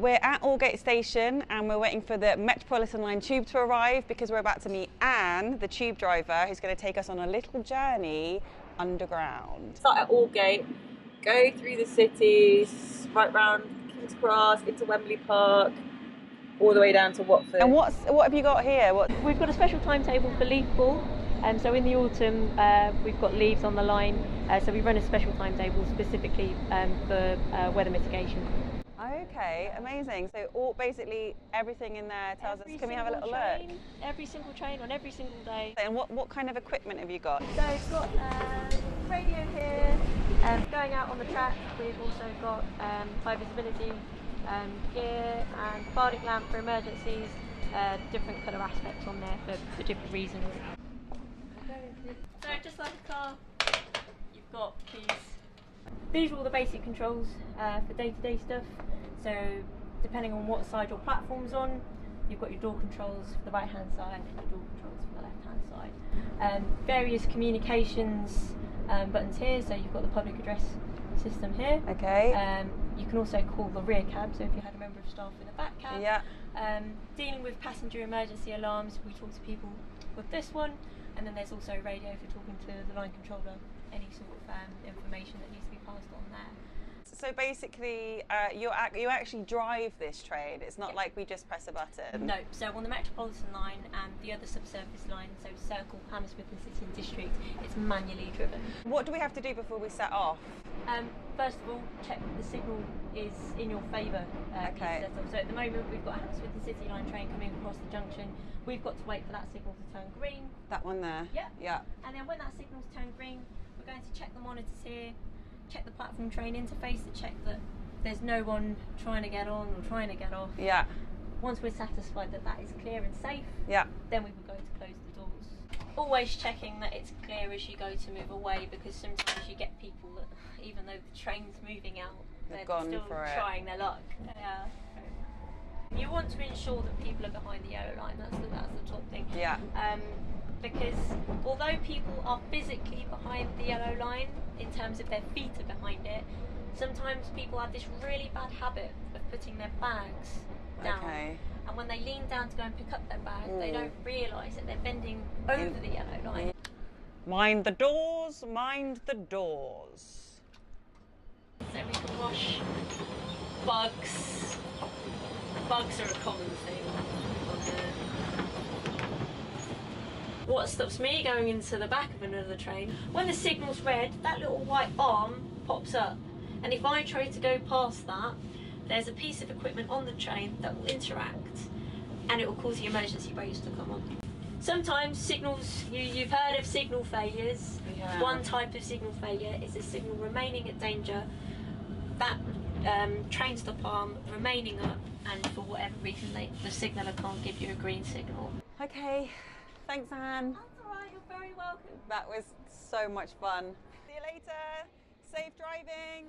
We're at Aldgate station and we're waiting for the Metropolitan Line tube to arrive because we're about to meet Anne, the tube driver, who's going to take us on a little journey underground. Start at Aldgate, go through the cities, right round King's Cross, into Wembley Park, all the way down to Watford. And what have you got here? We've got a special timetable for leaf ball. So in the autumn, we've got leaves on the line. So we run a special timetable specifically for weather mitigation. Okay, amazing. So basically everything in there tells us, can we have a little look? Every single train on every single day. And what kind of equipment have you got? So we've got radio here, going out on the track. We've also got high visibility gear and bardic lamp for emergencies, different colour aspects on there for different reasons. So just like a car, you've got these are all the basic controls for day-to-day stuff. So depending on what side your platform's on, you've got your door controls for the right-hand side and your door controls for the left-hand side. Various communications buttons here, so you've got the public address system here. Okay. You can also call the rear cab, so if you had a member of staff in the back cab. Yeah. Dealing with passenger emergency alarms, we talk to people with this one, and then there's also radio for talking to the line controller, any sort of information that needs to be passed on there. So basically, you actually drive this train. It's not like we just press a button. No. So on the Metropolitan Line and the other subsurface line, so Circle, Hammersmith and City and District, it's manually driven. What do we have to do before we set off? First of all, check that the signal is in your favour. Okay. So at the moment, we've got a Hammersmith and City line train coming across the junction. We've got to wait for that signal to turn green. That one there? Yeah. Yeah. And then when that signal's turned green, we're going to check the monitors here, check the platform train interface to check that there's no one trying to get on or trying to get off. Yeah. Once we're satisfied that that is clear and safe, yeah, then we will go to close the doors. Always checking that it's clear as you go to move away, because sometimes you get people that, even though the train's moving out, they're still trying their luck. Yeah. You want to ensure that people are behind the yellow line. That's the top thing. Yeah. Because although people are physically behind the yellow line, in terms of their feet are behind it, sometimes people have this really bad habit of putting their bags down. Okay. And when they lean down to go and pick up their bag, they don't realise that they're bending over the yellow line. Mind the doors, mind the doors. So we can wash bugs. Bugs are a common thing. What stops me going into the back of another train? When the signal's red, that little white arm pops up. And if I try to go past that, there's a piece of equipment on the train that will interact and it will cause the emergency brakes to come on. Sometimes signals, you've heard of signal failures. Yeah. One type of signal failure is a signal remaining at danger, that train stop arm remaining up, and for whatever reason the signaller can't give you a green signal. Okay, thanks Anne. That's alright, you're very welcome. That was so much fun. See you later. Safe driving.